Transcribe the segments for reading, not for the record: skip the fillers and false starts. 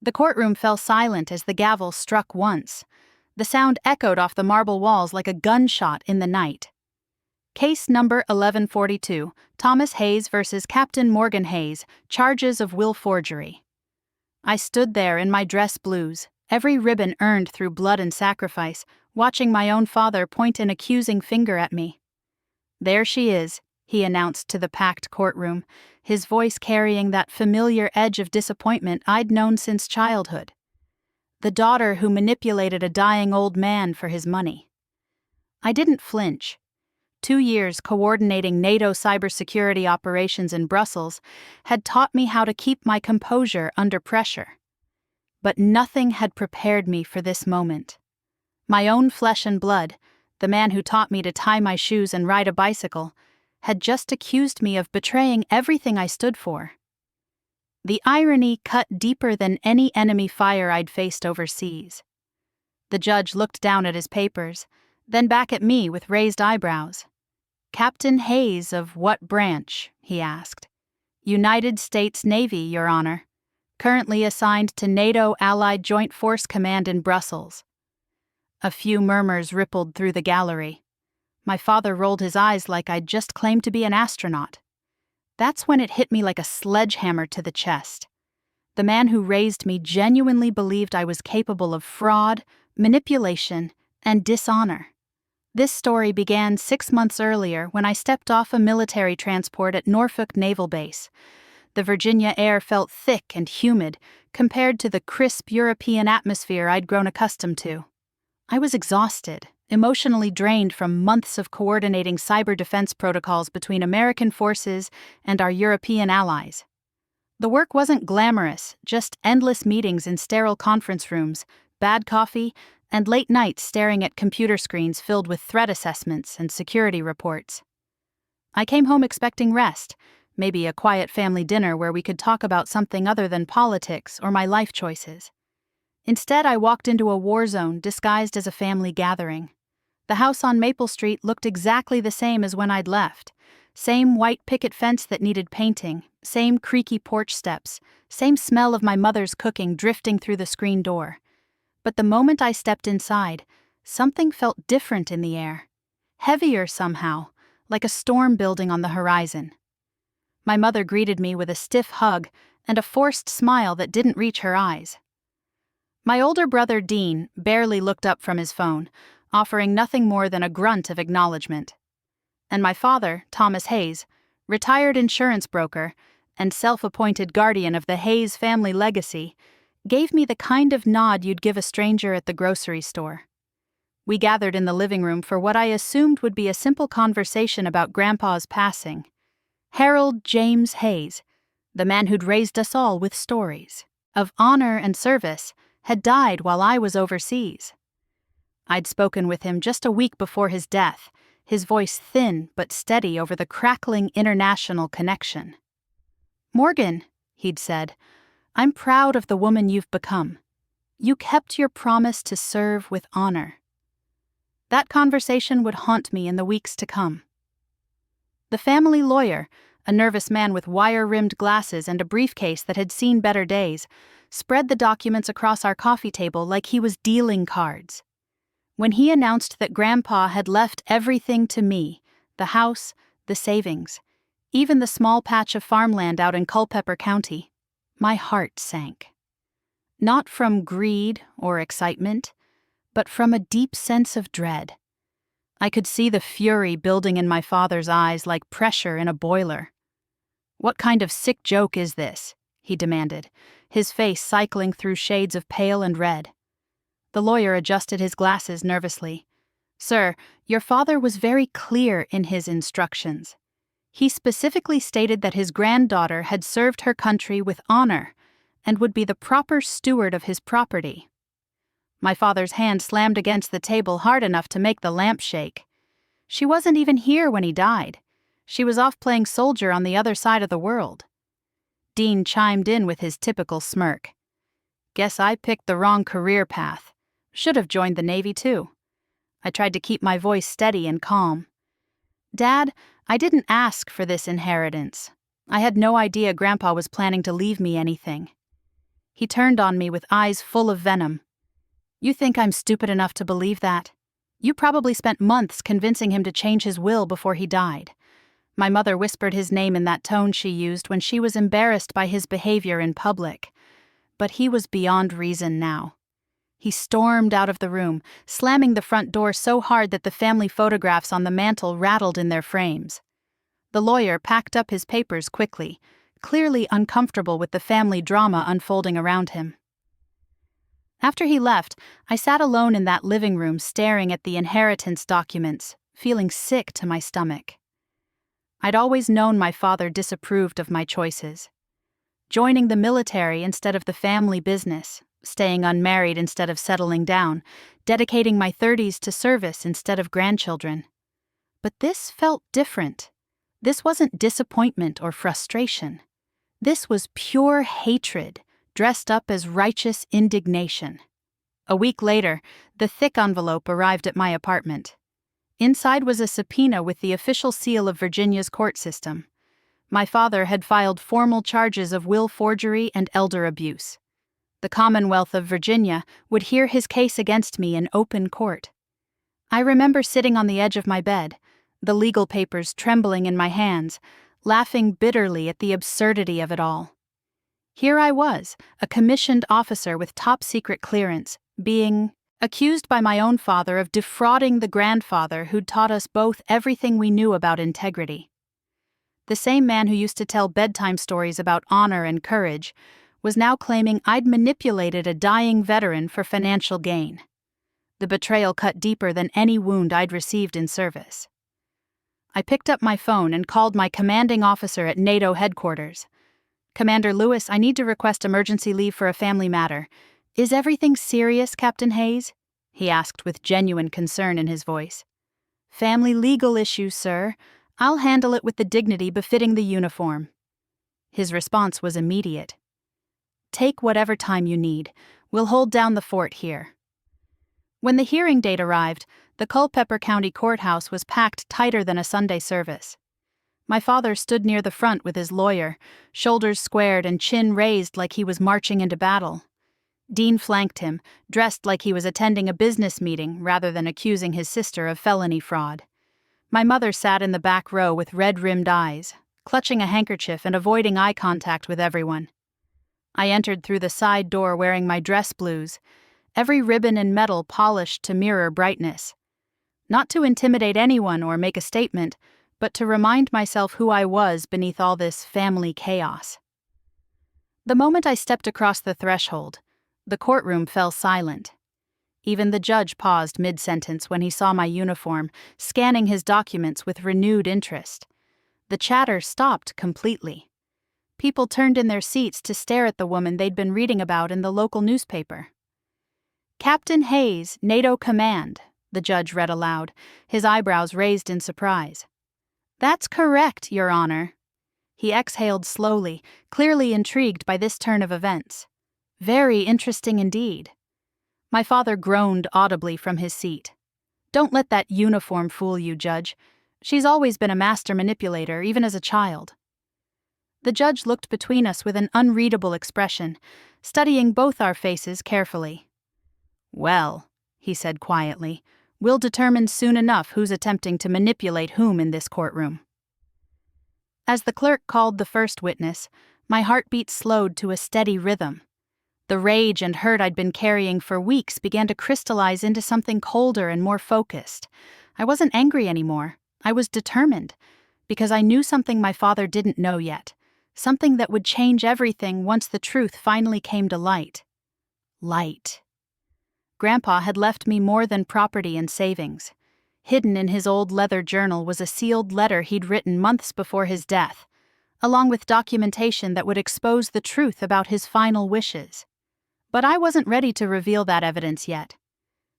The courtroom fell silent as the gavel struck once. The sound echoed off the marble walls like a gunshot in the night. Case number 1142, Thomas Hayes versus Captain Morgan Hayes, charges of will forgery. I stood there in my dress blues, every ribbon earned through blood and sacrifice, watching my own father point an accusing finger at me. "There she is," he announced to the packed courtroom, his voice carrying that familiar edge of disappointment I'd known since childhood. The daughter who manipulated a dying old man for his money. I didn't flinch. 2 years coordinating NATO cybersecurity operations in Brussels had taught me how to keep my composure under pressure. But nothing had prepared me for this moment. My own flesh and blood, the man who taught me to tie my shoes and ride a bicycle, had just accused me of betraying everything I stood for. The irony cut deeper than any enemy fire I'd faced overseas. The judge looked down at his papers, then back at me with raised eyebrows. "Captain Hayes of what branch?" he asked. "United States Navy, Your Honor. Currently assigned to NATO Allied Joint Force Command in Brussels." A few murmurs rippled through the gallery. My father rolled his eyes like I'd just claimed to be an astronaut. That's when it hit me like a sledgehammer to the chest. The man who raised me genuinely believed I was capable of fraud, manipulation, and dishonor. This story began 6 months earlier when I stepped off a military transport at Norfolk Naval Base. The Virginia air felt thick and humid compared to the crisp European atmosphere I'd grown accustomed to. I was exhausted, emotionally drained from months of coordinating cyber defense protocols between American forces and our European allies. The work wasn't glamorous, just endless meetings in sterile conference rooms, bad coffee, and late nights staring at computer screens filled with threat assessments and security reports. I came home expecting rest, maybe a quiet family dinner where we could talk about something other than politics or my life choices. Instead, I walked into a war zone disguised as a family gathering. The house on Maple Street looked exactly the same as when I'd left. Same white picket fence that needed painting, same creaky porch steps, same smell of my mother's cooking drifting through the screen door. But the moment I stepped inside, something felt different in the air. Heavier somehow, like a storm building on the horizon. My mother greeted me with a stiff hug and a forced smile that didn't reach her eyes. My older brother Dean barely looked up from his phone, offering nothing more than a grunt of acknowledgement. And my father, Thomas Hayes, retired insurance broker and self-appointed guardian of the Hayes family legacy, gave me the kind of nod you'd give a stranger at the grocery store. We gathered in the living room for what I assumed would be a simple conversation about Grandpa's passing. Harold James Hayes, the man who'd raised us all with stories of honor and service, had died while I was overseas. I'd spoken with him just a week before his death, his voice thin but steady over the crackling international connection. "Morgan," he'd said, "I'm proud of the woman you've become. You kept your promise to serve with honor." That conversation would haunt me in the weeks to come. The family lawyer, a nervous man with wire-rimmed glasses and a briefcase that had seen better days, spread the documents across our coffee table like he was dealing cards. When he announced that Grandpa had left everything to me, the house, the savings, even the small patch of farmland out in Culpeper County, my heart sank. Not from greed or excitement, but from a deep sense of dread. I could see the fury building in my father's eyes like pressure in a boiler. "What kind of sick joke is this?" he demanded, his face cycling through shades of pale and red. The lawyer adjusted his glasses nervously. "Sir, your father was very clear in his instructions. He specifically stated that his granddaughter had served her country with honor and would be the proper steward of his property." My father's hand slammed against the table hard enough to make the lamp shake. "She wasn't even here when he died. She was off playing soldier on the other side of the world." Dean chimed in with his typical smirk. "Guess I picked the wrong career path. Should have joined the Navy too." I tried to keep my voice steady and calm. "Dad, I didn't ask for this inheritance. I had no idea Grandpa was planning to leave me anything." He turned on me with eyes full of venom. "You think I'm stupid enough to believe that? You probably spent months convincing him to change his will before he died." My mother whispered his name in that tone she used when she was embarrassed by his behavior in public. But he was beyond reason now. He stormed out of the room, slamming the front door so hard that the family photographs on the mantel rattled in their frames. The lawyer packed up his papers quickly, clearly uncomfortable with the family drama unfolding around him. After he left, I sat alone in that living room staring at the inheritance documents, feeling sick to my stomach. I'd always known my father disapproved of my choices. Joining the military instead of the family business, staying unmarried instead of settling down, dedicating my 30s to service instead of grandchildren. But this felt different. This wasn't disappointment or frustration. This was pure hatred, dressed up as righteous indignation. A week later, the thick envelope arrived at my apartment. Inside was a subpoena with the official seal of Virginia's court system. My father had filed formal charges of will forgery and elder abuse. The Commonwealth of Virginia would hear his case against me in open court. I remember sitting on the edge of my bed, the legal papers trembling in my hands, laughing bitterly at the absurdity of it all. Here I was, a commissioned officer with top-secret clearance, being accused by my own father of defrauding the grandfather who'd taught us both everything we knew about integrity. The same man who used to tell bedtime stories about honor and courage was now claiming I'd manipulated a dying veteran for financial gain. The betrayal cut deeper than any wound I'd received in service. I picked up my phone and called my commanding officer at NATO headquarters. "Commander Lewis, I need to request emergency leave for a family matter. Is everything serious, Captain Hayes?" he asked with genuine concern in his voice. "Family legal issues, sir. I'll handle it with the dignity befitting the uniform." His response was immediate. "Take whatever time you need. We'll hold down the fort here." When the hearing date arrived, the Culpeper County Courthouse was packed tighter than a Sunday service. My father stood near the front with his lawyer, shoulders squared and chin raised like he was marching into battle. Dean flanked him, dressed like he was attending a business meeting rather than accusing his sister of felony fraud. My mother sat in the back row with red-rimmed eyes, clutching a handkerchief and avoiding eye contact with everyone. I entered through the side door wearing my dress blues, every ribbon and medal polished to mirror brightness. Not to intimidate anyone or make a statement, but to remind myself who I was beneath all this family chaos. The moment I stepped across the threshold, the courtroom fell silent. Even the judge paused mid-sentence when he saw my uniform, scanning his documents with renewed interest. The chatter stopped completely. People turned in their seats to stare at the woman they'd been reading about in the local newspaper. "Captain Hayes, NATO Command," the judge read aloud, his eyebrows raised in surprise. "That's correct, Your Honor." He exhaled slowly, clearly intrigued by this turn of events. "Very interesting indeed." My father groaned audibly from his seat. "Don't let that uniform fool you, Judge. She's always been a master manipulator, even as a child." The judge looked between us with an unreadable expression, studying both our faces carefully. "Well," he said quietly, "we'll determine soon enough who's attempting to manipulate whom in this courtroom." As the clerk called the first witness, my heartbeat slowed to a steady rhythm. The rage and hurt I'd been carrying for weeks began to crystallize into something colder and more focused. I wasn't angry anymore. I was determined, because I knew something my father didn't know yet, something that would change everything once the truth finally came to light. Light. Grandpa had left me more than property and savings. Hidden in his old leather journal was a sealed letter he'd written months before his death, along with documentation that would expose the truth about his final wishes. But I wasn't ready to reveal that evidence yet.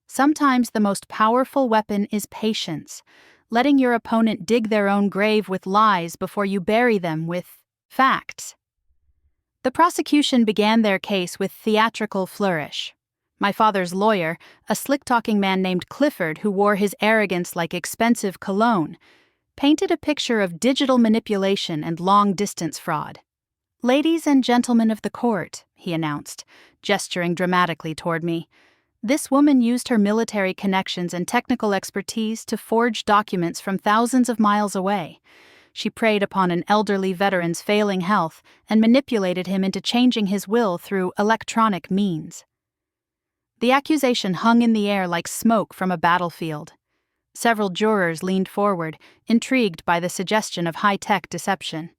Sometimes the most powerful weapon is patience, letting your opponent dig their own grave with lies before you bury them with facts. The prosecution began their case with theatrical flourish. My father's lawyer, a slick-talking man named Clifford who wore his arrogance like expensive cologne, painted a picture of digital manipulation and long-distance fraud. "Ladies and gentlemen of the court," he announced, gesturing dramatically toward me. "This woman used her military connections and technical expertise to forge documents from thousands of miles away. She preyed upon an elderly veteran's failing health and manipulated him into changing his will through electronic means." The accusation hung in the air like smoke from a battlefield. Several jurors leaned forward, intrigued by the suggestion of high-tech deception.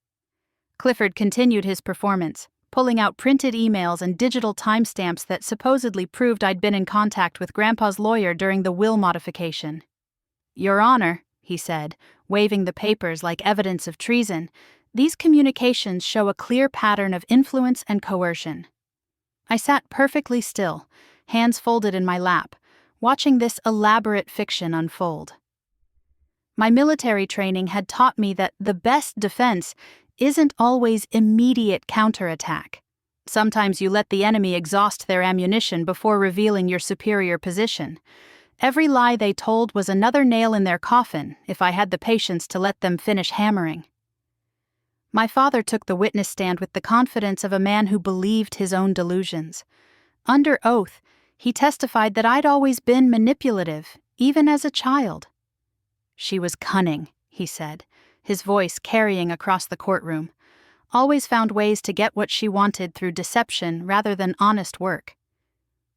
Clifford continued his performance, pulling out printed emails and digital timestamps that supposedly proved I'd been in contact with Grandpa's lawyer during the will modification. "Your Honor," he said, waving the papers like evidence of treason, "these communications show a clear pattern of influence and coercion." I sat perfectly still, hands folded in my lap, watching this elaborate fiction unfold. My military training had taught me that the best defense isn't always immediate counterattack. Sometimes you let the enemy exhaust their ammunition before revealing your superior position. Every lie they told was another nail in their coffin if I had the patience to let them finish hammering. My father took the witness stand with the confidence of a man who believed his own delusions. Under oath, he testified that I'd always been manipulative, even as a child. "She was cunning," he said, his voice carrying across the courtroom. "Always found ways to get what she wanted through deception rather than honest work.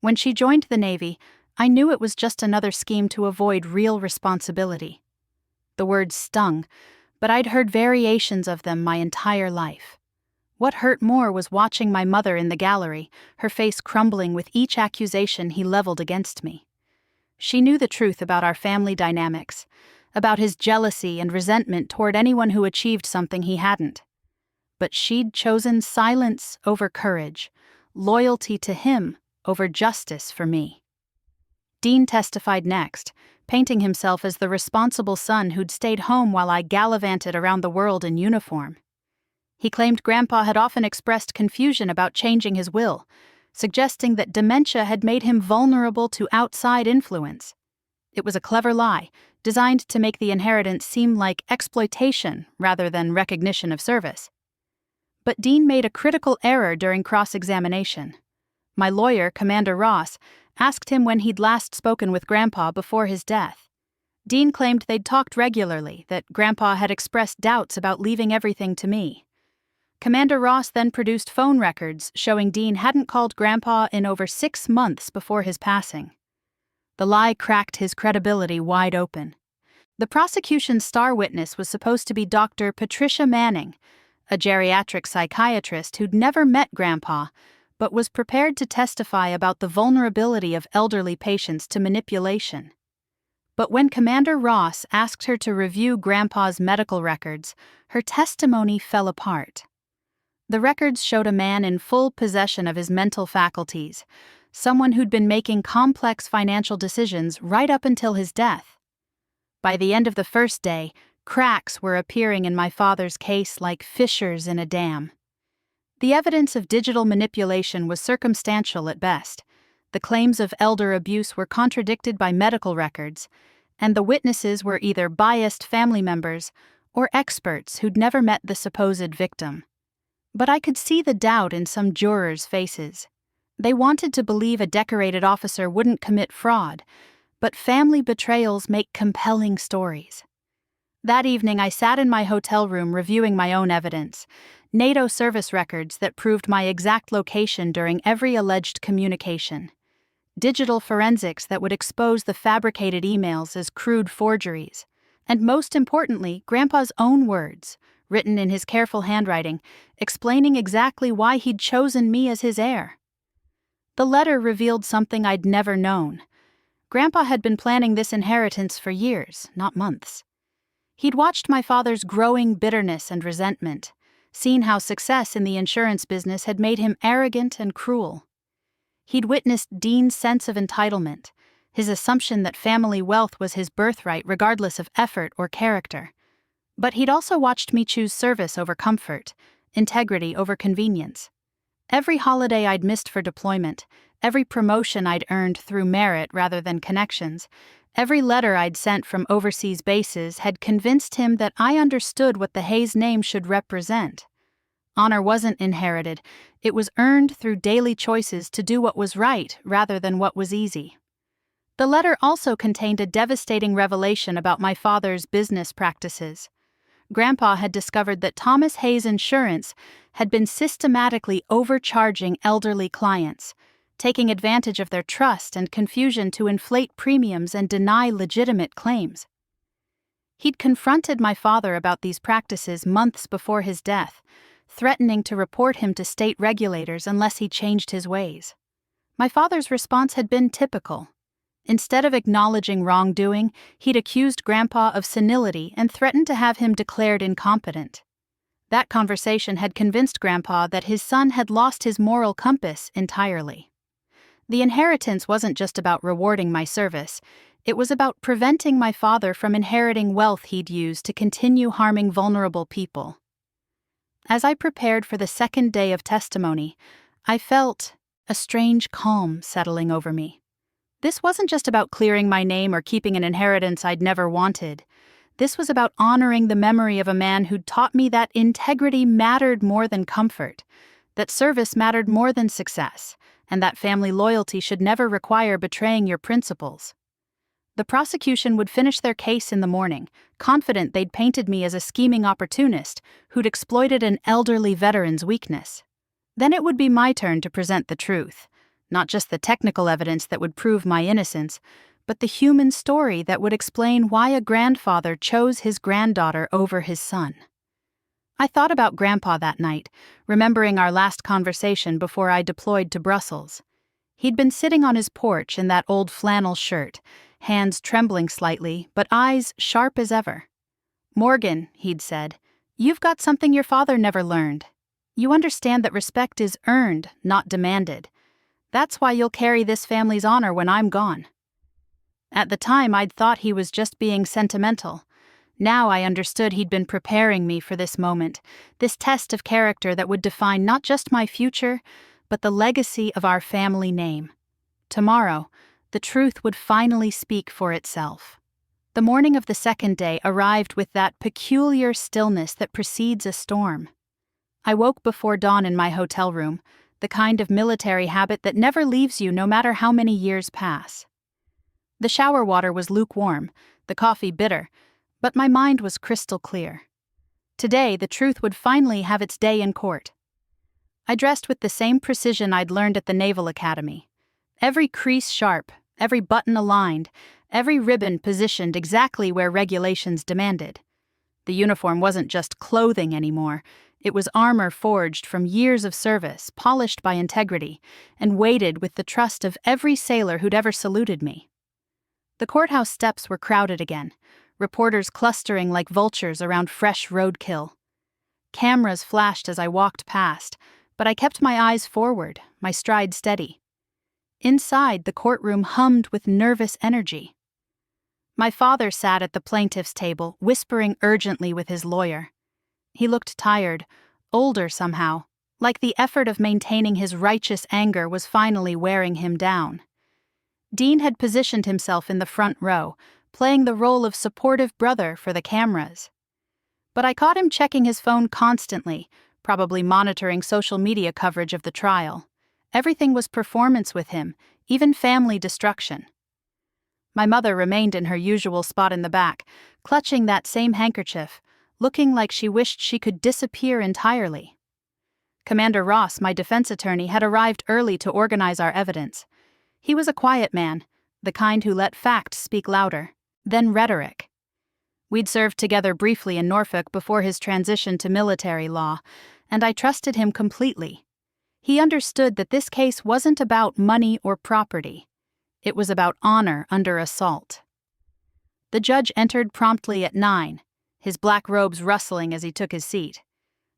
When she joined the Navy, I knew it was just another scheme to avoid real responsibility." The words stung, but I'd heard variations of them my entire life. What hurt more was watching my mother in the gallery, her face crumbling with each accusation he leveled against me. She knew the truth about our family dynamics, about his jealousy and resentment toward anyone who achieved something he hadn't. But she'd chosen silence over courage, loyalty to him over justice for me. Dean testified next, painting himself as the responsible son who'd stayed home while I gallivanted around the world in uniform. He claimed Grandpa had often expressed confusion about changing his will, suggesting that dementia had made him vulnerable to outside influence. It was a clever lie, designed to make the inheritance seem like exploitation rather than recognition of service. But Dean made a critical error during cross-examination. My lawyer, Commander Ross, asked him when he'd last spoken with Grandpa before his death. Dean claimed they'd talked regularly, that Grandpa had expressed doubts about leaving everything to me. Commander Ross then produced phone records showing Dean hadn't called Grandpa in over 6 months before his passing. The lie cracked his credibility wide open. The prosecution's star witness was supposed to be Dr. Patricia Manning, a geriatric psychiatrist who'd never met Grandpa, but was prepared to testify about the vulnerability of elderly patients to manipulation. But when Commander Ross asked her to review Grandpa's medical records, her testimony fell apart. The records showed a man in full possession of his mental faculties, someone who'd been making complex financial decisions right up until his death. By the end of the first day, cracks were appearing in my father's case like fissures in a dam. The evidence of digital manipulation was circumstantial at best. The claims of elder abuse were contradicted by medical records, and the witnesses were either biased family members or experts who'd never met the supposed victim. But I could see the doubt in some jurors' faces. They wanted to believe a decorated officer wouldn't commit fraud, but family betrayals make compelling stories. That evening, I sat in my hotel room reviewing my own evidence, NATO service records that proved my exact location during every alleged communication, digital forensics that would expose the fabricated emails as crude forgeries, and most importantly, Grandpa's own words, written in his careful handwriting, explaining exactly why he'd chosen me as his heir. The letter revealed something I'd never known. Grandpa had been planning this inheritance for years, not months. He'd watched my father's growing bitterness and resentment, seen how success in the insurance business had made him arrogant and cruel. He'd witnessed Dean's sense of entitlement, his assumption that family wealth was his birthright regardless of effort or character. But he'd also watched me choose service over comfort, integrity over convenience. Every holiday I'd missed for deployment, every promotion I'd earned through merit rather than connections, every letter I'd sent from overseas bases had convinced him that I understood what the Hayes name should represent. Honor wasn't inherited, it was earned through daily choices to do what was right rather than what was easy. The letter also contained a devastating revelation about my father's business practices. Grandpa had discovered that Thomas Hayes Insurance had been systematically overcharging elderly clients, taking advantage of their trust and confusion to inflate premiums and deny legitimate claims. He'd confronted my father about these practices months before his death, threatening to report him to state regulators unless he changed his ways. My father's response had been typical. Instead of acknowledging wrongdoing, he'd accused Grandpa of senility and threatened to have him declared incompetent. That conversation had convinced Grandpa that his son had lost his moral compass entirely. The inheritance wasn't just about rewarding my service, it was about preventing my father from inheriting wealth he'd use to continue harming vulnerable people. As I prepared for the second day of testimony, I felt a strange calm settling over me. This wasn't just about clearing my name or keeping an inheritance I'd never wanted. This was about honoring the memory of a man who'd taught me that integrity mattered more than comfort, that service mattered more than success, and that family loyalty should never require betraying your principles. The prosecution would finish their case in the morning, confident they'd painted me as a scheming opportunist who'd exploited an elderly veteran's weakness. Then it would be my turn to present the truth, not just the technical evidence that would prove my innocence, but the human story that would explain why a grandfather chose his granddaughter over his son. I thought about Grandpa that night, remembering our last conversation before I deployed to Brussels. He'd been sitting on his porch in that old flannel shirt, hands trembling slightly, but eyes sharp as ever. "Morgan," he'd said, "you've got something your father never learned. You understand that respect is earned, not demanded. That's why you'll carry this family's honor when I'm gone." At the time, I'd thought he was just being sentimental. Now I understood he'd been preparing me for this moment, this test of character that would define not just my future, but the legacy of our family name. Tomorrow, the truth would finally speak for itself. The morning of the second day arrived with that peculiar stillness that precedes a storm. I woke before dawn in my hotel room, the kind of military habit that never leaves you no matter how many years pass. The shower water was lukewarm, the coffee bitter, but my mind was crystal clear. Today, the truth would finally have its day in court. I dressed with the same precision I'd learned at the Naval Academy. Every crease sharp, every button aligned, every ribbon positioned exactly where regulations demanded. The uniform wasn't just clothing anymore. It was armor forged from years of service, polished by integrity, and weighted with the trust of every sailor who'd ever saluted me. The courthouse steps were crowded again, reporters clustering like vultures around fresh roadkill. Cameras flashed as I walked past, but I kept my eyes forward, my stride steady. Inside, the courtroom hummed with nervous energy. My father sat at the plaintiff's table, whispering urgently with his lawyer. He looked tired, older somehow, like the effort of maintaining his righteous anger was finally wearing him down. Dean had positioned himself in the front row, playing the role of supportive brother for the cameras. But I caught him checking his phone constantly, probably monitoring social media coverage of the trial. Everything was performance with him, even family destruction. My mother remained in her usual spot in the back, clutching that same handkerchief, looking like she wished she could disappear entirely. Commander Ross, my defense attorney, had arrived early to organize our evidence. He was a quiet man, the kind who let facts speak louder, then rhetoric. We'd served together briefly in Norfolk before his transition to military law, and I trusted him completely. He understood that this case wasn't about money or property. It was about honor under assault. The judge entered promptly at 9, his black robes rustling as he took his seat.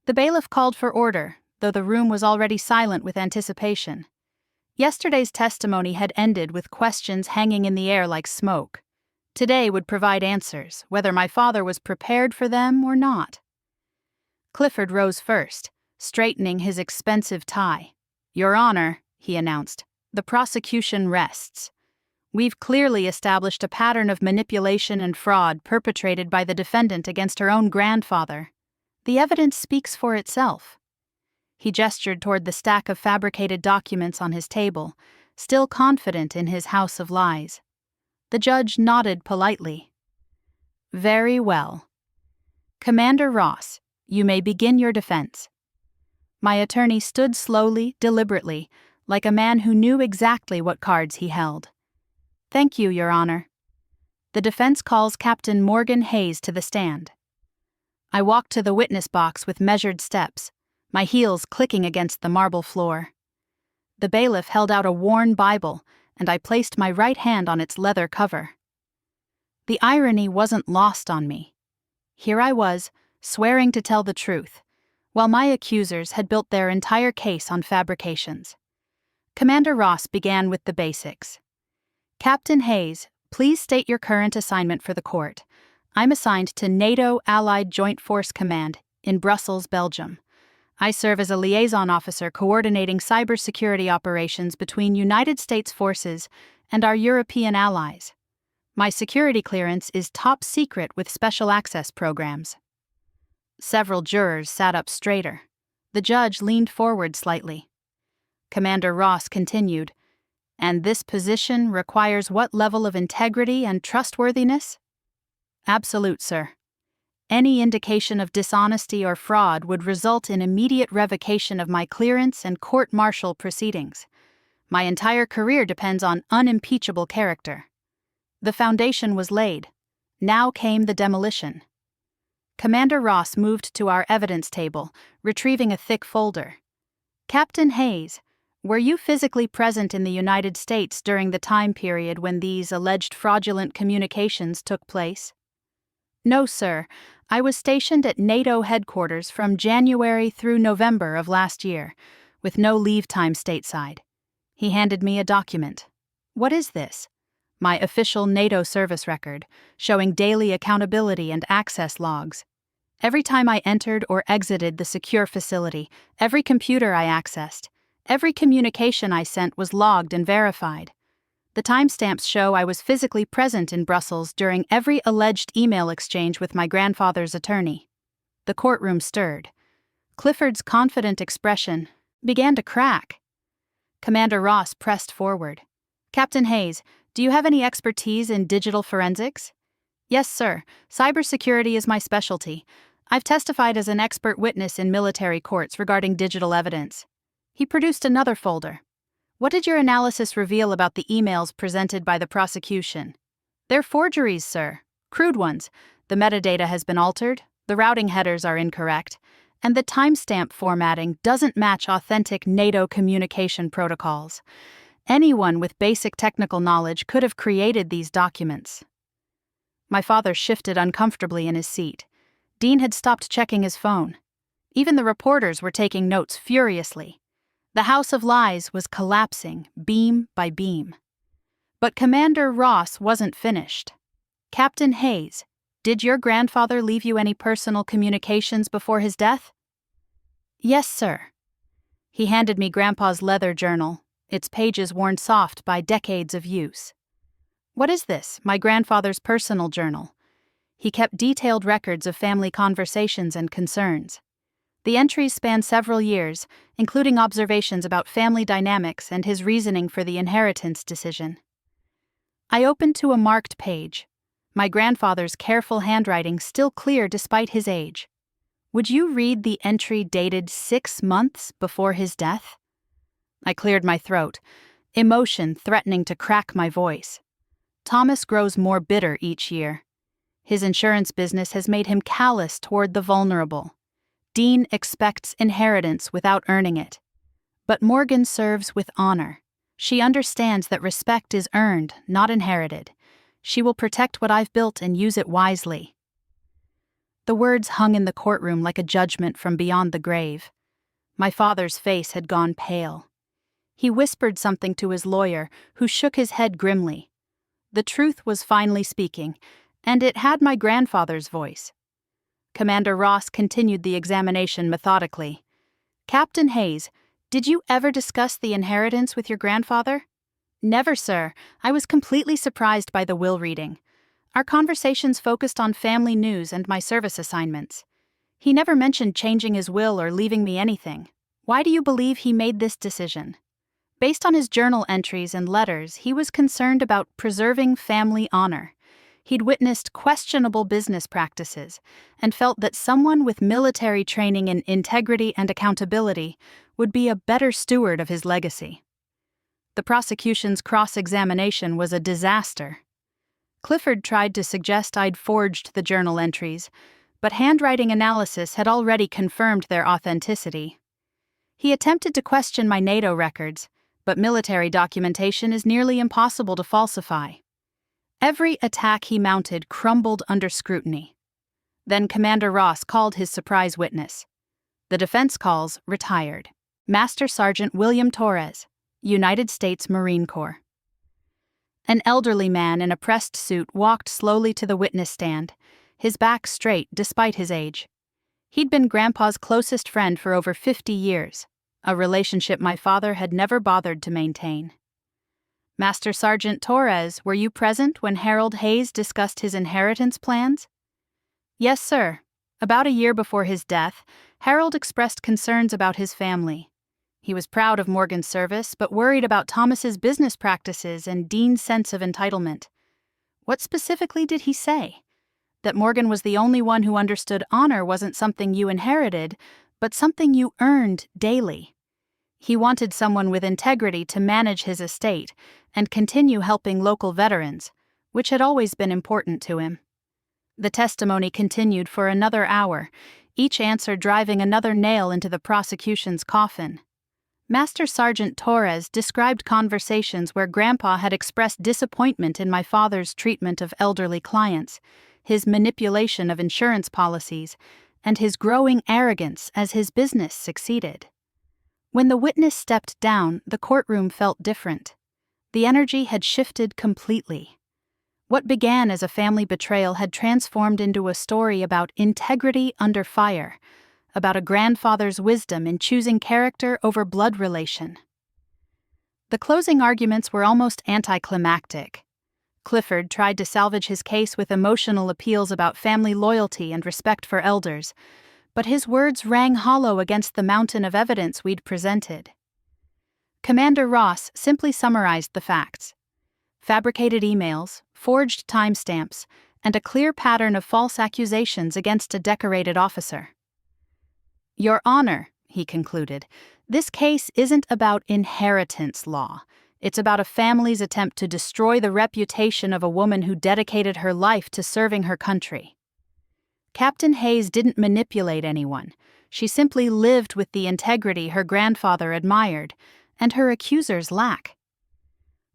The bailiff called for order, though the room was already silent with anticipation. Yesterday's testimony had ended with questions hanging in the air like smoke. Today would provide answers, whether my father was prepared for them or not. Clifford rose first, straightening his expensive tie. "Your Honor," he announced, "the prosecution rests. We've clearly established a pattern of manipulation and fraud perpetrated by the defendant against her own grandfather. The evidence speaks for itself. He gestured toward the stack of fabricated documents on his table, still confident in his house of lies. The judge nodded politely. Very well. Commander Ross, you may begin your defense. My attorney stood slowly, deliberately, like a man who knew exactly what cards he held. Thank you, Your Honor. The defense calls Captain Morgan Hayes to the stand. I walked to the witness box with measured steps, my heels clicking against the marble floor. The bailiff held out a worn Bible, and I placed my right hand on its leather cover. The irony wasn't lost on me. Here I was, swearing to tell the truth, while my accusers had built their entire case on fabrications. Commander Ross began with the basics. Captain Hayes, please state your current assignment for the court. I'm assigned to NATO Allied Joint Force Command in Brussels, Belgium. I serve as a liaison officer coordinating cybersecurity operations between United States forces and our European allies. My security clearance is top secret with special access programs. Several jurors sat up straighter. The judge leaned forward slightly. Commander Ross continued, "And this position requires what level of integrity and trustworthiness?" "Absolute, sir. Any indication of dishonesty or fraud would result in immediate revocation of my clearance and court-martial proceedings. My entire career depends on unimpeachable character." The foundation was laid. Now came the demolition. Commander Ross moved to our evidence table, retrieving a thick folder. Captain Hayes, were you physically present in the United States during the time period when these alleged fraudulent communications took place? No, sir. I was stationed at NATO headquarters from January through November of last year, with no leave time stateside. He handed me a document. What is this? My official NATO service record, showing daily accountability and access logs. Every time I entered or exited the secure facility, every computer I accessed, every communication I sent was logged and verified. The timestamps show I was physically present in Brussels during every alleged email exchange with my grandfather's attorney. The courtroom stirred. Clifford's confident expression began to crack. Commander Ross pressed forward. Captain Hayes, do you have any expertise in digital forensics? Yes, sir. Cybersecurity is my specialty. I've testified as an expert witness in military courts regarding digital evidence. He produced another folder. What did your analysis reveal about the emails presented by the prosecution? They're forgeries, sir. Crude ones. The metadata has been altered, the routing headers are incorrect, and the timestamp formatting doesn't match authentic NATO communication protocols. Anyone with basic technical knowledge could have created these documents. My father shifted uncomfortably in his seat. Dean had stopped checking his phone. Even the reporters were taking notes furiously. The House of Lies was collapsing, beam by beam. But Commander Ross wasn't finished. Captain Hayes, did your grandfather leave you any personal communications before his death? Yes, sir. He handed me Grandpa's leather journal, its pages worn soft by decades of use. What is this, my grandfather's personal journal? He kept detailed records of family conversations and concerns. The entries span several years, including observations about family dynamics and his reasoning for the inheritance decision. I opened to a marked page, my grandfather's careful handwriting still clear despite his age. Would you read the entry dated 6 months before his death? I cleared my throat, emotion threatening to crack my voice. Thomas grows more bitter each year. His insurance business has made him callous toward the vulnerable. Dean expects inheritance without earning it. But Morgan serves with honor. She understands that respect is earned, not inherited. She will protect what I've built and use it wisely. The words hung in the courtroom like a judgment from beyond the grave. My father's face had gone pale. He whispered something to his lawyer, who shook his head grimly. The truth was finally speaking, and it had my grandfather's voice. Commander Ross continued the examination methodically. Captain Hayes, did you ever discuss the inheritance with your grandfather? Never, sir. I was completely surprised by the will reading. Our conversations focused on family news and my service assignments. He never mentioned changing his will or leaving me anything. Why do you believe he made this decision? Based on his journal entries and letters, he was concerned about preserving family honor. He'd witnessed questionable business practices and felt that someone with military training in integrity and accountability would be a better steward of his legacy. The prosecution's cross-examination was a disaster. Clifford tried to suggest I'd forged the journal entries, but handwriting analysis had already confirmed their authenticity. He attempted to question my NATO records, but military documentation is nearly impossible to falsify. Every attack he mounted crumbled under scrutiny. Then Commander Ross called his surprise witness. The defense calls retired. Master Sergeant William Torres, United States Marine Corps. An elderly man in a pressed suit walked slowly to the witness stand, his back straight despite his age. He'd been Grandpa's closest friend for over 50 years, a relationship my father had never bothered to maintain. Master Sergeant Torres, were you present when Harold Hayes discussed his inheritance plans? Yes, sir. About a year before his death, Harold expressed concerns about his family. He was proud of Morgan's service, but worried about Thomas's business practices and Dean's sense of entitlement. What specifically did he say? That Morgan was the only one who understood honor wasn't something you inherited, but something you earned daily. He wanted someone with integrity to manage his estate and continue helping local veterans, which had always been important to him. The testimony continued for another hour, each answer driving another nail into the prosecution's coffin. Master Sergeant Torres described conversations where Grandpa had expressed disappointment in my father's treatment of elderly clients, his manipulation of insurance policies, and his growing arrogance as his business succeeded. When the witness stepped down, the courtroom felt different. The energy had shifted completely. What began as a family betrayal had transformed into a story about integrity under fire, about a grandfather's wisdom in choosing character over blood relation. The closing arguments were almost anticlimactic. Clifford tried to salvage his case with emotional appeals about family loyalty and respect for elders, but his words rang hollow against the mountain of evidence we'd presented. Commander Ross simply summarized the facts. Fabricated emails, forged timestamps, and a clear pattern of false accusations against a decorated officer. Your Honor, he concluded, this case isn't about inheritance law. It's about a family's attempt to destroy the reputation of a woman who dedicated her life to serving her country. Captain Hayes didn't manipulate anyone. She simply lived with the integrity her grandfather admired, and her accusers lack.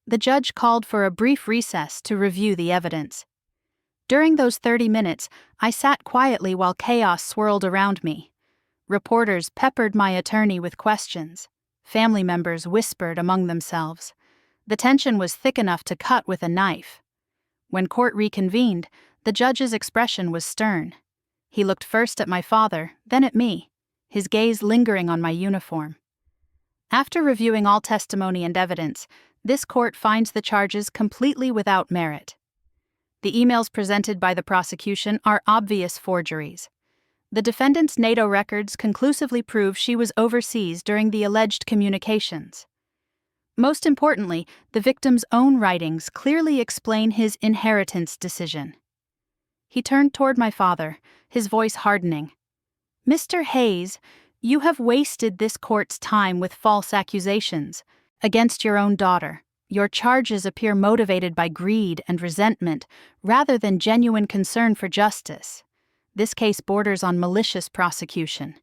The judge called for a brief recess to review the evidence. During those 30 minutes, I sat quietly while chaos swirled around me. Reporters peppered my attorney with questions. Family members whispered among themselves. The tension was thick enough to cut with a knife. When court reconvened, the judge's expression was stern. He looked first at my father, then at me, his gaze lingering on my uniform. After reviewing all testimony and evidence, this court finds the charges completely without merit. The emails presented by the prosecution are obvious forgeries. The defendant's NATO records conclusively prove she was overseas during the alleged communications. Most importantly, the victim's own writings clearly explain his inheritance decision. He turned toward my father, his voice hardening. Mr. Hayes, you have wasted this court's time with false accusations against your own daughter. Your charges appear motivated by greed and resentment rather than genuine concern for justice. This case borders on malicious prosecution.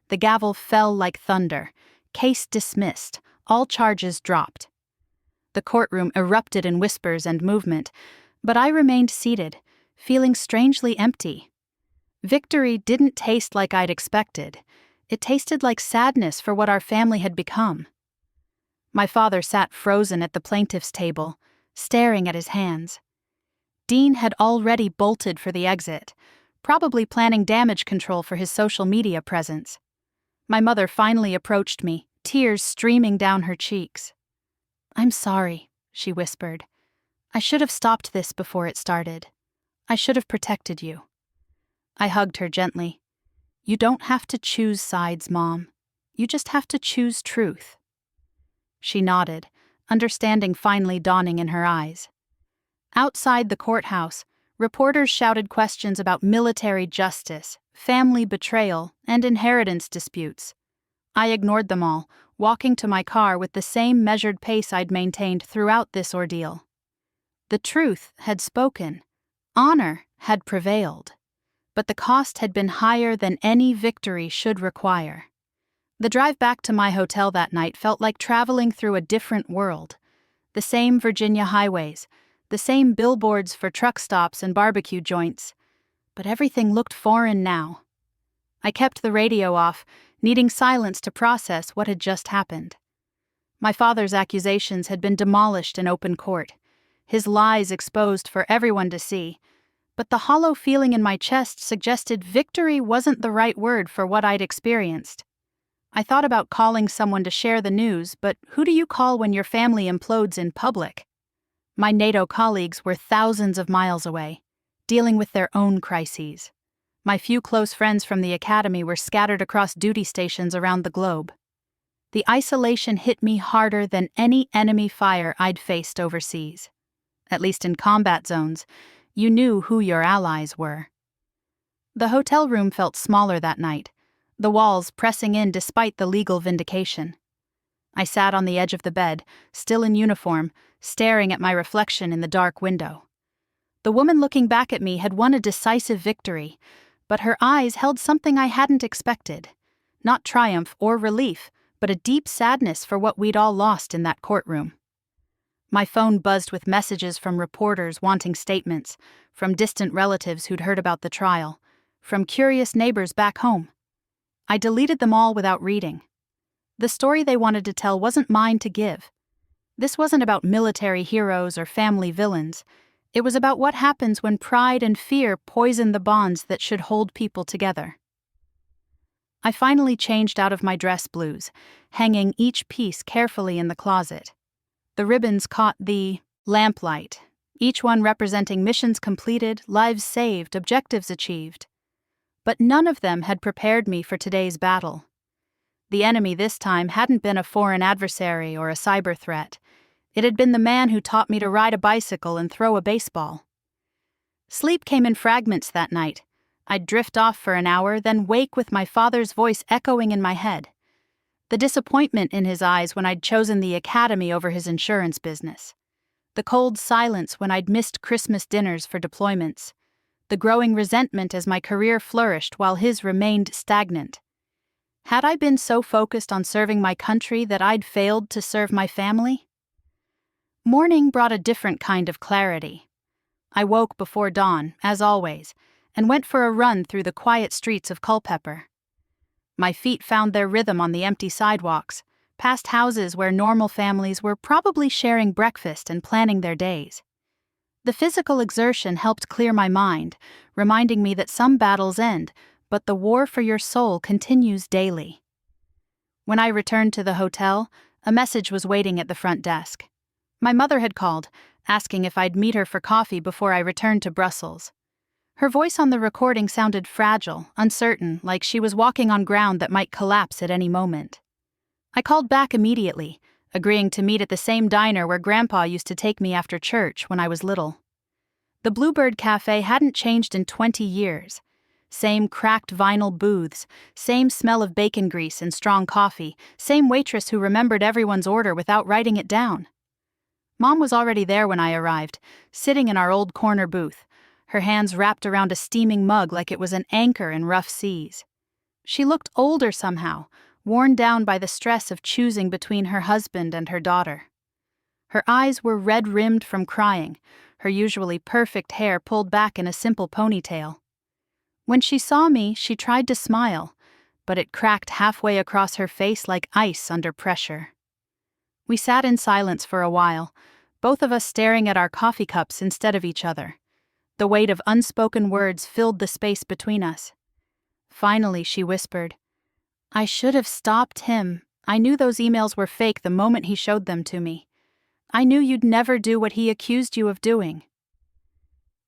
The gavel fell like thunder. Case dismissed. All charges dropped. The courtroom erupted in whispers and movement, but I remained seated, feeling strangely empty. Victory didn't taste like I'd expected. It tasted like sadness for what our family had become. My father sat frozen at the plaintiff's table, staring at his hands. Dean had already bolted for the exit, probably planning damage control for his social media presence. My mother finally approached me, tears streaming down her cheeks. I'm sorry, she whispered. I should have stopped this before it started. I should have protected you. I hugged her gently. You don't have to choose sides, Mom. You just have to choose truth." She nodded, understanding finally dawning in her eyes. Outside the courthouse, reporters shouted questions about military justice, family betrayal, and inheritance disputes. I ignored them all, walking to my car with the same measured pace I'd maintained throughout this ordeal. The truth had spoken. Honor had prevailed. But the cost had been higher than any victory should require. The drive back to my hotel that night felt like traveling through a different world. The same Virginia highways, the same billboards for truck stops and barbecue joints, but everything looked foreign now. I kept the radio off, needing silence to process what had just happened. My father's accusations had been demolished in open court, his lies exposed for everyone to see, but the hollow feeling in my chest suggested victory wasn't the right word for what I'd experienced. I thought about calling someone to share the news, but who do you call when your family implodes in public? My NATO colleagues were thousands of miles away, dealing with their own crises. My few close friends from the academy were scattered across duty stations around the globe. The isolation hit me harder than any enemy fire I'd faced overseas. At least in combat zones, you knew who your allies were. The hotel room felt smaller that night, the walls pressing in despite the legal vindication. I sat on the edge of the bed, still in uniform, staring at my reflection in the dark window. The woman looking back at me had won a decisive victory, but her eyes held something I hadn't expected. Not triumph or relief, but a deep sadness for what we'd all lost in that courtroom. My phone buzzed with messages from reporters wanting statements, from distant relatives who'd heard about the trial, from curious neighbors back home. I deleted them all without reading. The story they wanted to tell wasn't mine to give. This wasn't about military heroes or family villains. It was about what happens when pride and fear poison the bonds that should hold people together. I finally changed out of my dress blues, hanging each piece carefully in the closet. The ribbons caught the lamplight, each one representing missions completed, lives saved, objectives achieved. But none of them had prepared me for today's battle. The enemy this time hadn't been a foreign adversary or a cyber threat. It had been the man who taught me to ride a bicycle and throw a baseball. Sleep came in fragments that night. I'd drift off for an hour, then wake with my father's voice echoing in my head. The disappointment in his eyes when I'd chosen the academy over his insurance business. The cold silence when I'd missed Christmas dinners for deployments. The growing resentment as my career flourished while his remained stagnant. Had I been so focused on serving my country that I'd failed to serve my family? Morning brought a different kind of clarity. I woke before dawn, as always, and went for a run through the quiet streets of Culpeper. My feet found their rhythm on the empty sidewalks, past houses where normal families were probably sharing breakfast and planning their days. The physical exertion helped clear my mind, reminding me that some battles end, but the war for your soul continues daily. When I returned to the hotel, a message was waiting at the front desk. My mother had called, asking if I'd meet her for coffee before I returned to Brussels. Her voice on the recording sounded fragile, uncertain, like she was walking on ground that might collapse at any moment. I called back immediately, agreeing to meet at the same diner where Grandpa used to take me after church when I was little. The Bluebird Cafe hadn't changed in 20 years. Same cracked vinyl booths, same smell of bacon grease and strong coffee, same waitress who remembered everyone's order without writing it down. Mom was already there when I arrived, sitting in our old corner booth, her hands wrapped around a steaming mug like it was an anchor in rough seas. She looked older somehow, worn down by the stress of choosing between her husband and her daughter. Her eyes were red-rimmed from crying, her usually perfect hair pulled back in a simple ponytail. When she saw me, she tried to smile, but it cracked halfway across her face like ice under pressure. We sat in silence for a while, both of us staring at our coffee cups instead of each other. The weight of unspoken words filled the space between us. Finally, she whispered, "I should have stopped him. I knew those emails were fake the moment he showed them to me. I knew you'd never do what he accused you of doing."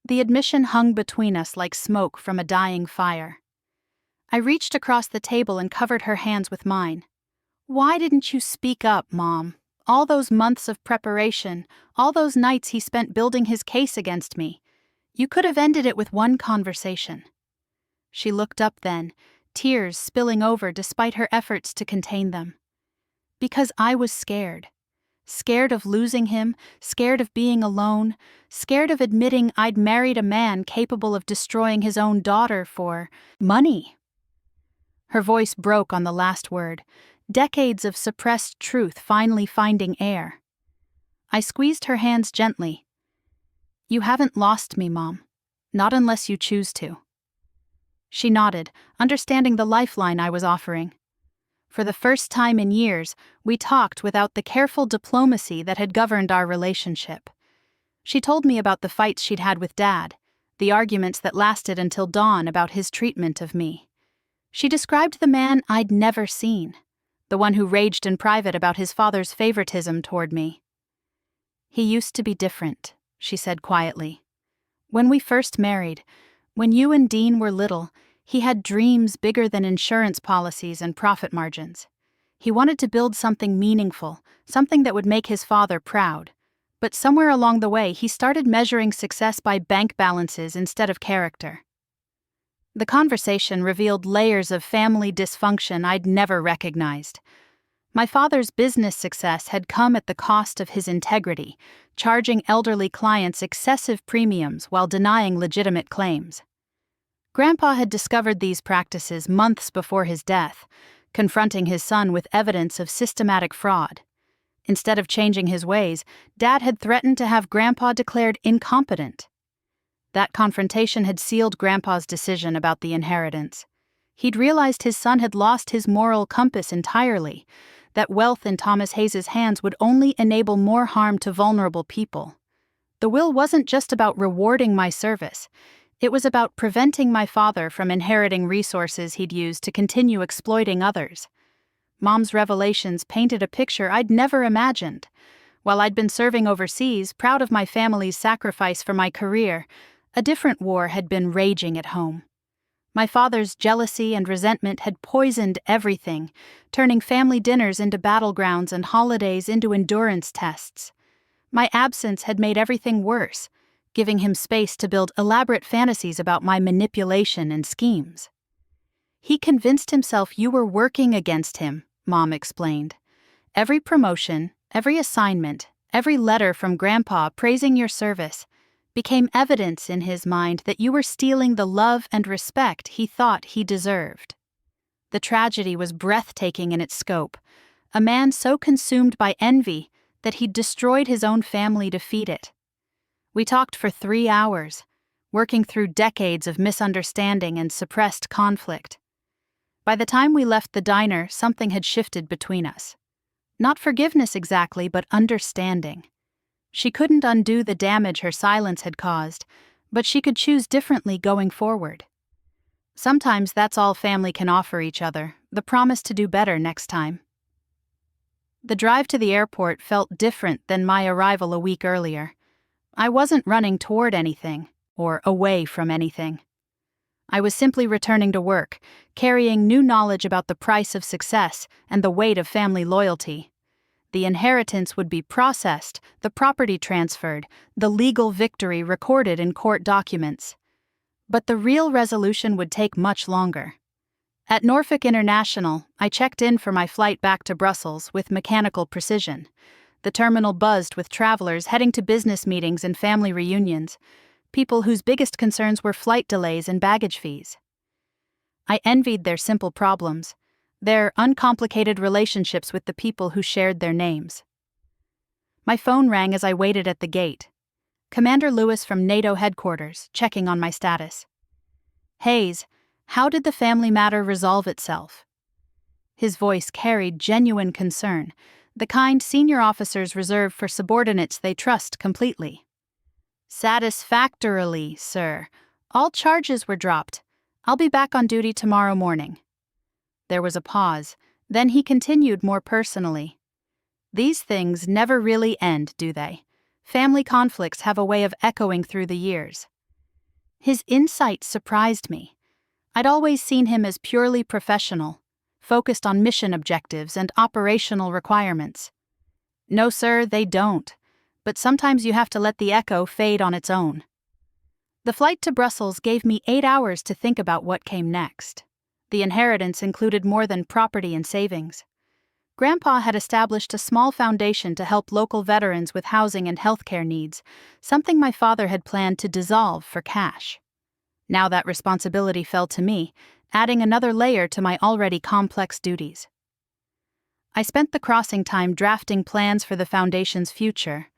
The admission hung between us like smoke from a dying fire. I reached across the table and covered her hands with mine. Why didn't you speak up, Mom? All those months of preparation, all those nights he spent building his case against me. You could have ended it with one conversation. She looked up then, tears spilling over despite her efforts to contain them. Because I was scared. Scared of losing him, scared of being alone, scared of admitting I'd married a man capable of destroying his own daughter for money. Her voice broke on the last word, decades of suppressed truth finally finding air. I squeezed her hands gently. You haven't lost me, Mom. Not unless you choose to. She nodded, understanding the lifeline I was offering. For the first time in years, we talked without the careful diplomacy that had governed our relationship. She told me about the fights she'd had with Dad, the arguments that lasted until dawn about his treatment of me. She described the man I'd never seen, the one who raged in private about his father's favoritism toward me. He used to be different, she said quietly. When we first married, when you and Dean were little, he had dreams bigger than insurance policies and profit margins. He wanted to build something meaningful, something that would make his father proud. But somewhere along the way, he started measuring success by bank balances instead of character. The conversation revealed layers of family dysfunction I'd never recognized. My father's business success had come at the cost of his integrity, charging elderly clients excessive premiums while denying legitimate claims. Grandpa had discovered these practices months before his death, confronting his son with evidence of systematic fraud. Instead of changing his ways, Dad had threatened to have Grandpa declared incompetent. That confrontation had sealed Grandpa's decision about the inheritance. He'd realized his son had lost his moral compass entirely, that wealth in Thomas Hayes's hands would only enable more harm to vulnerable people. The will wasn't just about rewarding my service. It was about preventing my father from inheriting resources he'd used to continue exploiting others. Mom's revelations painted a picture I'd never imagined. While I'd been serving overseas, proud of my family's sacrifice for my career, a different war had been raging at home. My father's jealousy and resentment had poisoned everything, turning family dinners into battlegrounds and holidays into endurance tests. My absence had made everything worse, giving him space to build elaborate fantasies about my manipulation and schemes. He convinced himself you were working against him, Mom explained. Every promotion, every assignment, every letter from Grandpa praising your service became evidence in his mind that you were stealing the love and respect he thought he deserved. The tragedy was breathtaking in its scope. A man so consumed by envy that he'd destroyed his own family to feed it. We talked for 3 hours, working through decades of misunderstanding and suppressed conflict. By the time we left the diner, something had shifted between us. Not forgiveness exactly, but understanding. She couldn't undo the damage her silence had caused, but she could choose differently going forward. Sometimes that's all family can offer each other, the promise to do better next time. The drive to the airport felt different than my arrival a week earlier. I wasn't running toward anything, or away from anything. I was simply returning to work, carrying new knowledge about the price of success and the weight of family loyalty. The inheritance would be processed, the property transferred, the legal victory recorded in court documents. But the real resolution would take much longer. At Norfolk International, I checked in for my flight back to Brussels with mechanical precision. The terminal buzzed with travelers heading to business meetings and family reunions, people whose biggest concerns were flight delays and baggage fees. I envied their simple problems, their uncomplicated relationships with the people who shared their names. My phone rang as I waited at the gate. Commander Lewis from NATO headquarters, checking on my status. Hayes, how did the family matter resolve itself? His voice carried genuine concern, the kind senior officers reserve for subordinates they trust completely. Satisfactorily, sir. All charges were dropped. I'll be back on duty tomorrow morning. There was a pause, then he continued more personally. These things never really end, do they? Family conflicts have a way of echoing through the years. His insight surprised me. I'd always seen him as purely professional, focused on mission objectives and operational requirements. No, sir, they don't. But sometimes you have to let the echo fade on its own. The flight to Brussels gave me 8 hours to think about what came next. The inheritance included more than property and savings. Grandpa had established a small foundation to help local veterans with housing and healthcare needs, something my father had planned to dissolve for cash. Now that responsibility fell to me, adding another layer to my already complex duties. I spent the crossing time drafting plans for the foundation's future,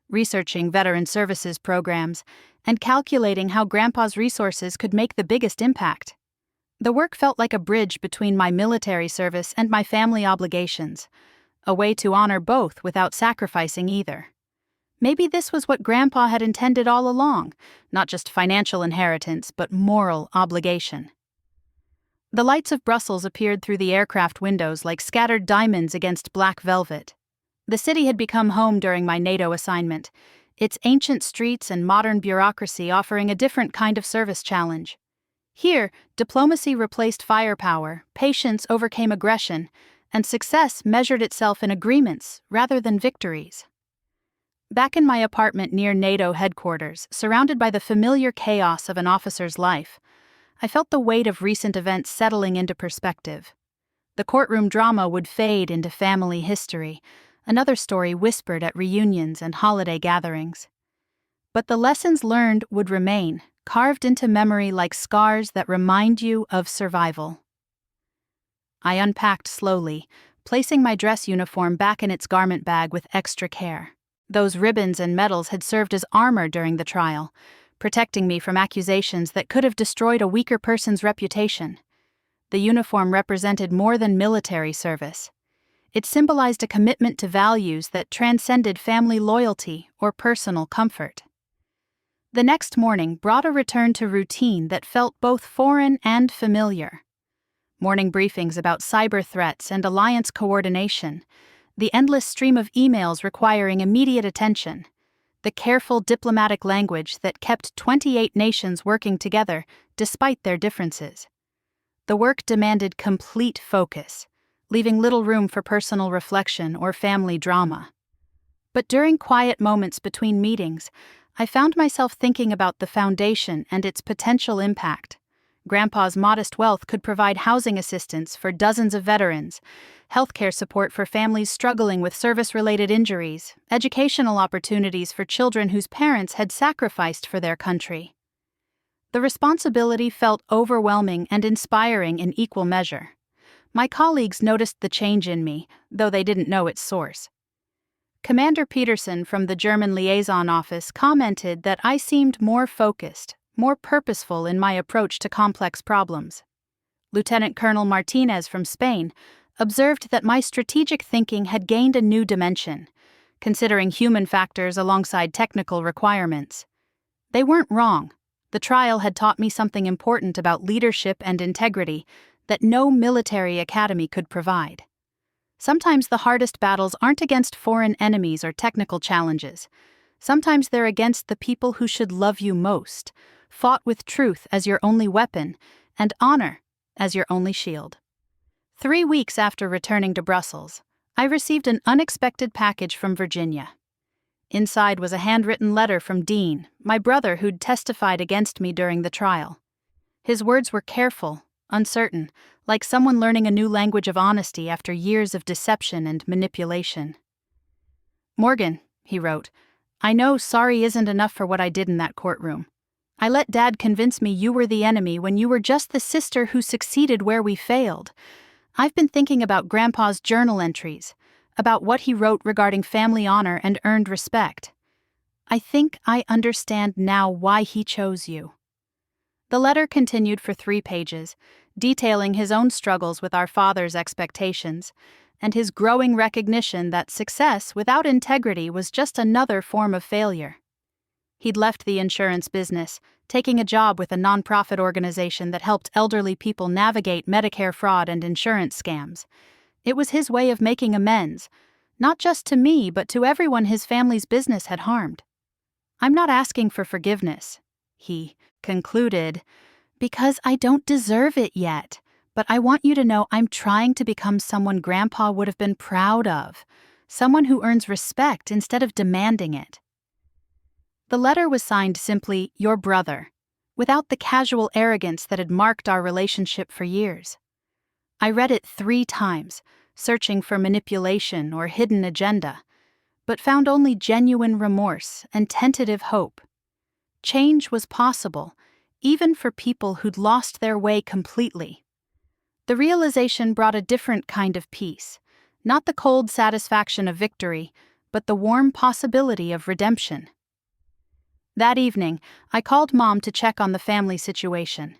researching veteran services programs, and calculating how Grandpa's resources could make the biggest impact. The work felt like a bridge between my military service and my family obligations, a way to honor both without sacrificing either. Maybe this was what Grandpa had intended all along, not just financial inheritance, but moral obligation. The lights of Brussels appeared through the aircraft windows like scattered diamonds against black velvet. The city had become home during my NATO assignment, its ancient streets and modern bureaucracy offering a different kind of service challenge. Here, diplomacy replaced firepower, patience overcame aggression, and success measured itself in agreements rather than victories. Back in my apartment near NATO headquarters, surrounded by the familiar chaos of an officer's life, I felt the weight of recent events settling into perspective. The courtroom drama would fade into family history, another story whispered at reunions and holiday gatherings. But the lessons learned would remain, carved into memory like scars that remind you of survival. I unpacked slowly, placing my dress uniform back in its garment bag with extra care. Those ribbons and medals had served as armor during the trial, protecting me from accusations that could have destroyed a weaker person's reputation. The uniform represented more than military service. It symbolized a commitment to values that transcended family loyalty or personal comfort. The next morning brought a return to routine that felt both foreign and familiar. Morning briefings about cyber threats and alliance coordination, the endless stream of emails requiring immediate attention, the careful diplomatic language that kept 28 nations working together despite their differences. The work demanded complete focus, leaving little room for personal reflection or family drama. But during quiet moments between meetings, I found myself thinking about the foundation and its potential impact. Grandpa's modest wealth could provide housing assistance for dozens of veterans, healthcare support for families struggling with service-related injuries, educational opportunities for children whose parents had sacrificed for their country. The responsibility felt overwhelming and inspiring in equal measure. My colleagues noticed the change in me, though they didn't know its source. Commander Peterson from the German liaison office commented that I seemed more focused, more purposeful in my approach to complex problems. Lieutenant Colonel Martinez from Spain observed that my strategic thinking had gained a new dimension, considering human factors alongside technical requirements. They weren't wrong. The trial had taught me something important about leadership and integrity that no military academy could provide. Sometimes the hardest battles aren't against foreign enemies or technical challenges. Sometimes they're against the people who should love you most, fought with truth as your only weapon and honor as your only shield. 3 weeks after returning to Brussels, I received an unexpected package from Virginia. Inside was a handwritten letter from Dean, my brother who'd testified against me during the trial. His words were careful, uncertain, like someone learning a new language of honesty after years of deception and manipulation. "Morgan," he wrote, "I know sorry isn't enough for what I did in that courtroom. I let Dad convince me you were the enemy when you were just the sister who succeeded where we failed. I've been thinking about Grandpa's journal entries, about what he wrote regarding family honor and earned respect. I think I understand now why he chose you." The letter continued for 3 pages, detailing his own struggles with our father's expectations, and his growing recognition that success without integrity was just another form of failure. He'd left the insurance business, taking a job with a nonprofit organization that helped elderly people navigate Medicare fraud and insurance scams. It was his way of making amends, not just to me, but to everyone his family's business had harmed. "I'm not asking for forgiveness," he concluded, "because I don't deserve it yet, But I want you to know I'm trying to become someone Grandpa would have been proud of, someone who earns respect instead of demanding it." The letter was signed simply, "Your brother," without the casual arrogance that had marked our relationship for years. I read it 3 times, searching for manipulation or hidden agenda, but found only genuine remorse and tentative hope. Change was possible, even for people who'd lost their way completely. The realization brought a different kind of peace, not the cold satisfaction of victory, but the warm possibility of redemption. That evening, I called Mom to check on the family situation.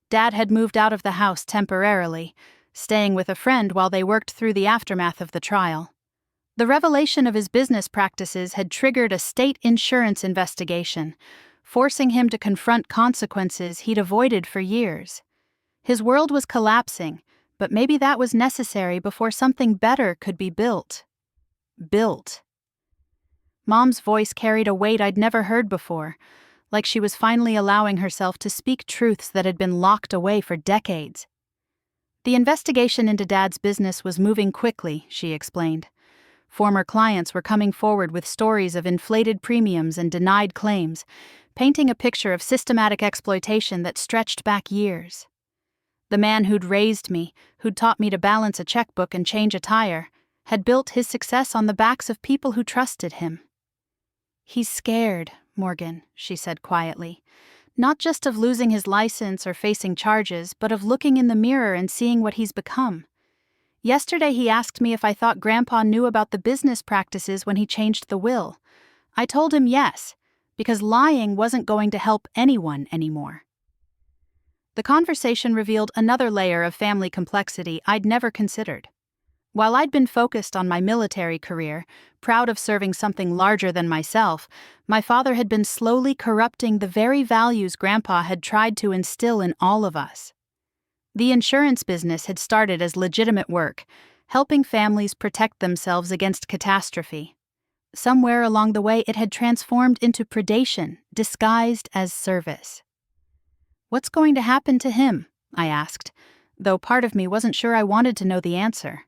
Dad had moved out of the house temporarily, staying with a friend while they worked through the aftermath of the trial. The revelation of his business practices had triggered a state insurance investigation, forcing him to confront consequences he'd avoided for years. His world was collapsing, but maybe that was necessary before something better could be built. Mom's voice carried a weight I'd never heard before, like she was finally allowing herself to speak truths that had been locked away for decades. The investigation into Dad's business was moving quickly, she explained. Former clients were coming forward with stories of inflated premiums and denied claims, painting a picture of systematic exploitation that stretched back years. The man who'd raised me, who'd taught me to balance a checkbook and change a tire, had built his success on the backs of people who trusted him. "He's scared, Morgan," she said quietly. "Not just of losing his license or facing charges, but of looking in the mirror and seeing what he's become. Yesterday he asked me if I thought Grandpa knew about the business practices when he changed the will. I told him yes, because lying wasn't going to help anyone anymore." The conversation revealed another layer of family complexity I'd never considered. While I'd been focused on my military career, proud of serving something larger than myself, my father had been slowly corrupting the very values Grandpa had tried to instill in all of us. The insurance business had started as legitimate work, helping families protect themselves against catastrophe. Somewhere along the way, it had transformed into predation, disguised as service. "What's going to happen to him?" I asked, though part of me wasn't sure I wanted to know the answer.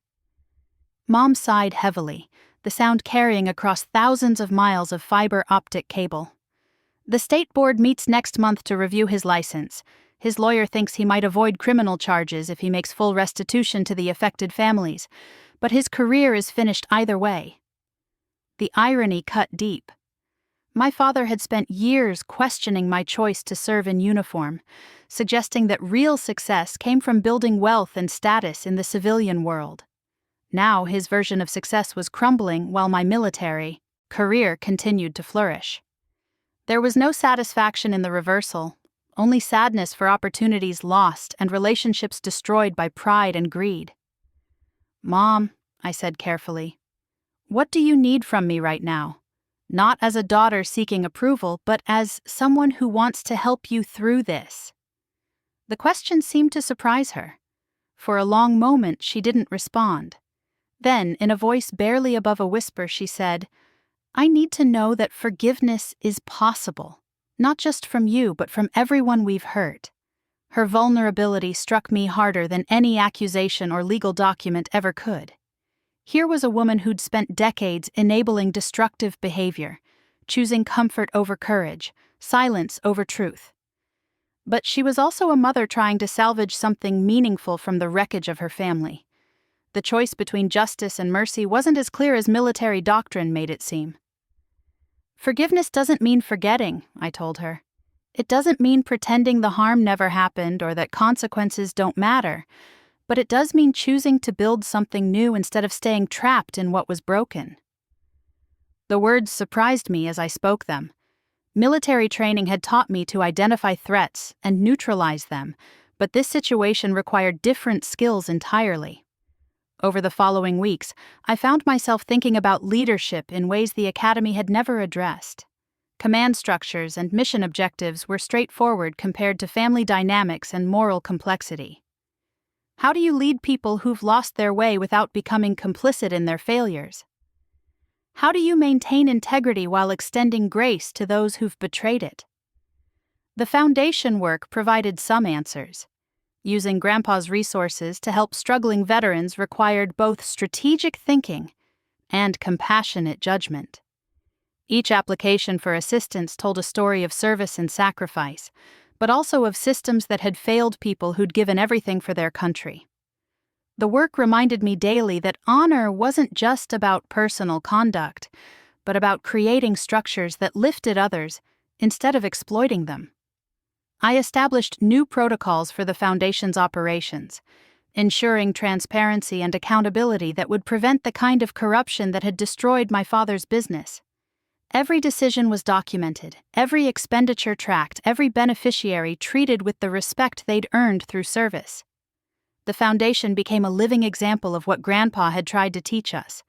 Mom sighed heavily, the sound carrying across thousands of miles of fiber optic cable. "The state board meets next month to review his license. His lawyer thinks he might avoid criminal charges if he makes full restitution to the affected families, but his career is finished either way." The irony cut deep. My father had spent years questioning my choice to serve in uniform, suggesting that real success came from building wealth and status in the civilian world. Now his version of success was crumbling while my military career continued to flourish. There was no satisfaction in the reversal, only sadness for opportunities lost and relationships destroyed by pride and greed. "Mom," I said carefully, "what do you need from me right now? Not as a daughter seeking approval, but as someone who wants to help you through this." The question seemed to surprise her. For a long moment, she didn't respond. Then, in a voice barely above a whisper, she said, "I need to know that forgiveness is possible, not just from you, but from everyone we've hurt." Her vulnerability struck me harder than any accusation or legal document ever could. Here was a woman who'd spent decades enabling destructive behavior, choosing comfort over courage, silence over truth. But she was also a mother trying to salvage something meaningful from the wreckage of her family. The choice between justice and mercy wasn't as clear as military doctrine made it seem. "Forgiveness doesn't mean forgetting," I told her. "It doesn't mean pretending the harm never happened or that consequences don't matter, but it does mean choosing to build something new instead of staying trapped in what was broken." The words surprised me as I spoke them. Military training had taught me to identify threats and neutralize them, but this situation required different skills entirely. Over the following weeks, I found myself thinking about leadership in ways the Academy had never addressed. Command structures and mission objectives were straightforward compared to family dynamics and moral complexity. How do you lead people who've lost their way without becoming complicit in their failures? How do you maintain integrity while extending grace to those who've betrayed it? The foundation work provided some answers. Using Grandpa's resources to help struggling veterans required both strategic thinking and compassionate judgment. Each application for assistance told a story of service and sacrifice, but also of systems that had failed people who'd given everything for their country. The work reminded me daily that honor wasn't just about personal conduct, but about creating structures that lifted others instead of exploiting them. I established new protocols for the Foundation's operations, ensuring transparency and accountability that would prevent the kind of corruption that had destroyed my father's business. Every decision was documented, every expenditure tracked, every beneficiary treated with the respect they'd earned through service. The Foundation became a living example of what Grandpa had tried to teach us,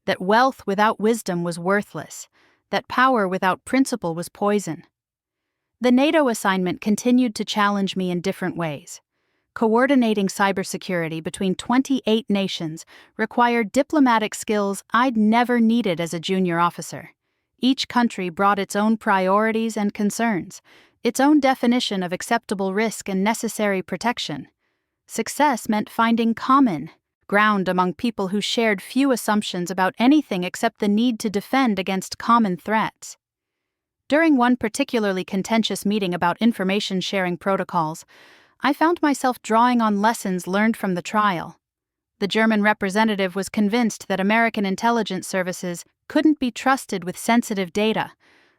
that wealth without wisdom was worthless, that power without principle was poison. The NATO assignment continued to challenge me in different ways. Coordinating cybersecurity between 28 nations required diplomatic skills I'd never needed as a junior officer. Each country brought its own priorities and concerns, its own definition of acceptable risk and necessary protection. Success meant finding common ground among people who shared few assumptions about anything except the need to defend against common threats. During one particularly contentious meeting about information sharing protocols, I found myself drawing on lessons learned from the trial. The German representative was convinced that American intelligence services couldn't be trusted with sensitive data,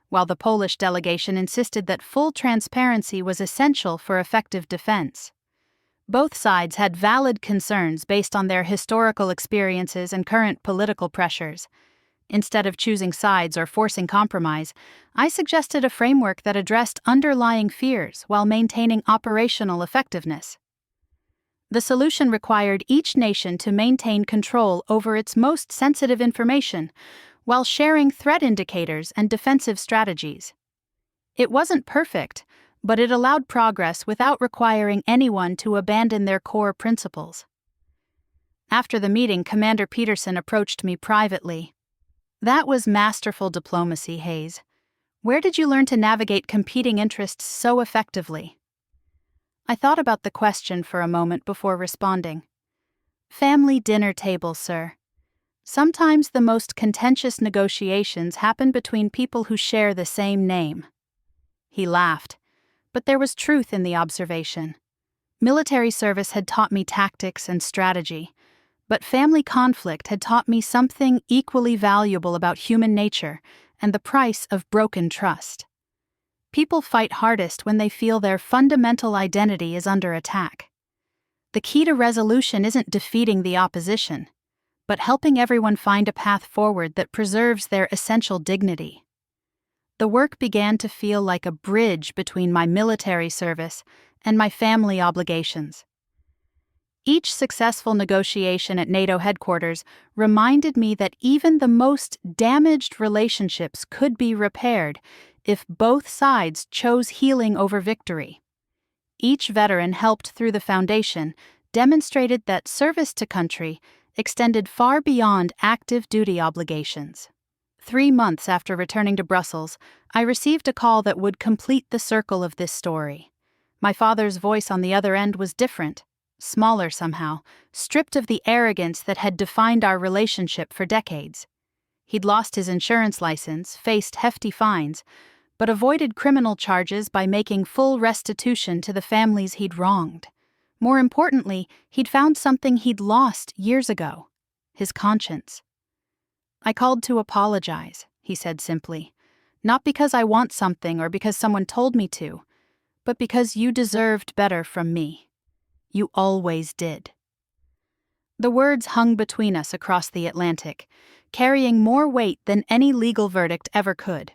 while the Polish delegation insisted that full transparency was essential for effective defense. Both sides had valid concerns based on their historical experiences and current political pressures. Instead of choosing sides or forcing compromise, I suggested a framework that addressed underlying fears while maintaining operational effectiveness. The solution required each nation to maintain control over its most sensitive information while sharing threat indicators and defensive strategies. It wasn't perfect, but it allowed progress without requiring anyone to abandon their core principles. After the meeting, Commander Peterson approached me privately. "That was masterful diplomacy, Hayes. Where did you learn to navigate competing interests so effectively?" I thought about the question for a moment before responding. "Family dinner table, sir. Sometimes the most contentious negotiations happen between people who share the same name." He laughed, but there was truth in the observation. Military service had taught me tactics and strategy, but family conflict had taught me something equally valuable about human nature and the price of broken trust. People fight hardest when they feel their fundamental identity is under attack. The key to resolution isn't defeating the opposition, but helping everyone find a path forward that preserves their essential dignity. The work began to feel like a bridge between my military service and my family obligations. Each successful negotiation at NATO headquarters reminded me that even the most damaged relationships could be repaired if both sides chose healing over victory. Each veteran helped through the Foundation demonstrated that service to country extended far beyond active duty obligations. 3 months after returning to Brussels, I received a call that would complete the circle of this story. My father's voice on the other end was different, smaller somehow, stripped of the arrogance that had defined our relationship for decades. He'd lost his insurance license, faced hefty fines, but avoided criminal charges by making full restitution to the families he'd wronged. More importantly, he'd found something he'd lost years ago: his conscience. "I called to apologize," he said simply, "not because I want something or because someone told me to, but because you deserved better from me. You always did." The words hung between us across the Atlantic, carrying more weight than any legal verdict ever could.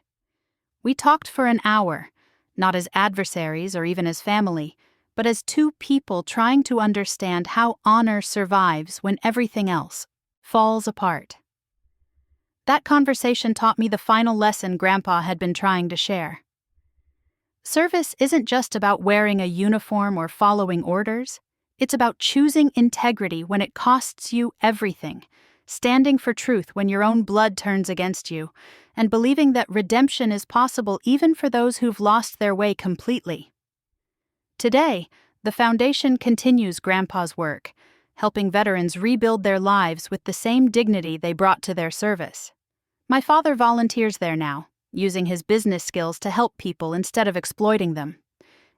We talked for an hour, not as adversaries or even as family, but as two people trying to understand how honor survives when everything else falls apart. That conversation taught me the final lesson Grandpa had been trying to share. Service isn't just about wearing a uniform or following orders. It's about choosing integrity when it costs you everything, standing for truth when your own blood turns against you, and believing that redemption is possible even for those who've lost their way completely. Today, The foundation continues Grandpa's work, helping veterans rebuild their lives with the same dignity they brought to their service. My father volunteers there now, using his business skills to help people instead of exploiting them.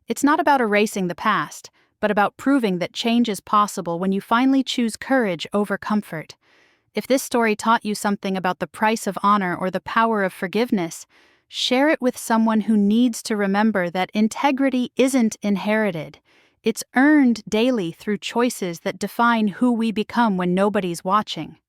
It's not about erasing the past, but about proving that change is possible when you finally choose courage over comfort. If this story taught you something about the price of honor or the power of forgiveness, share it with someone who needs to remember that integrity isn't inherited. It's earned daily through choices that define who we become when nobody's watching.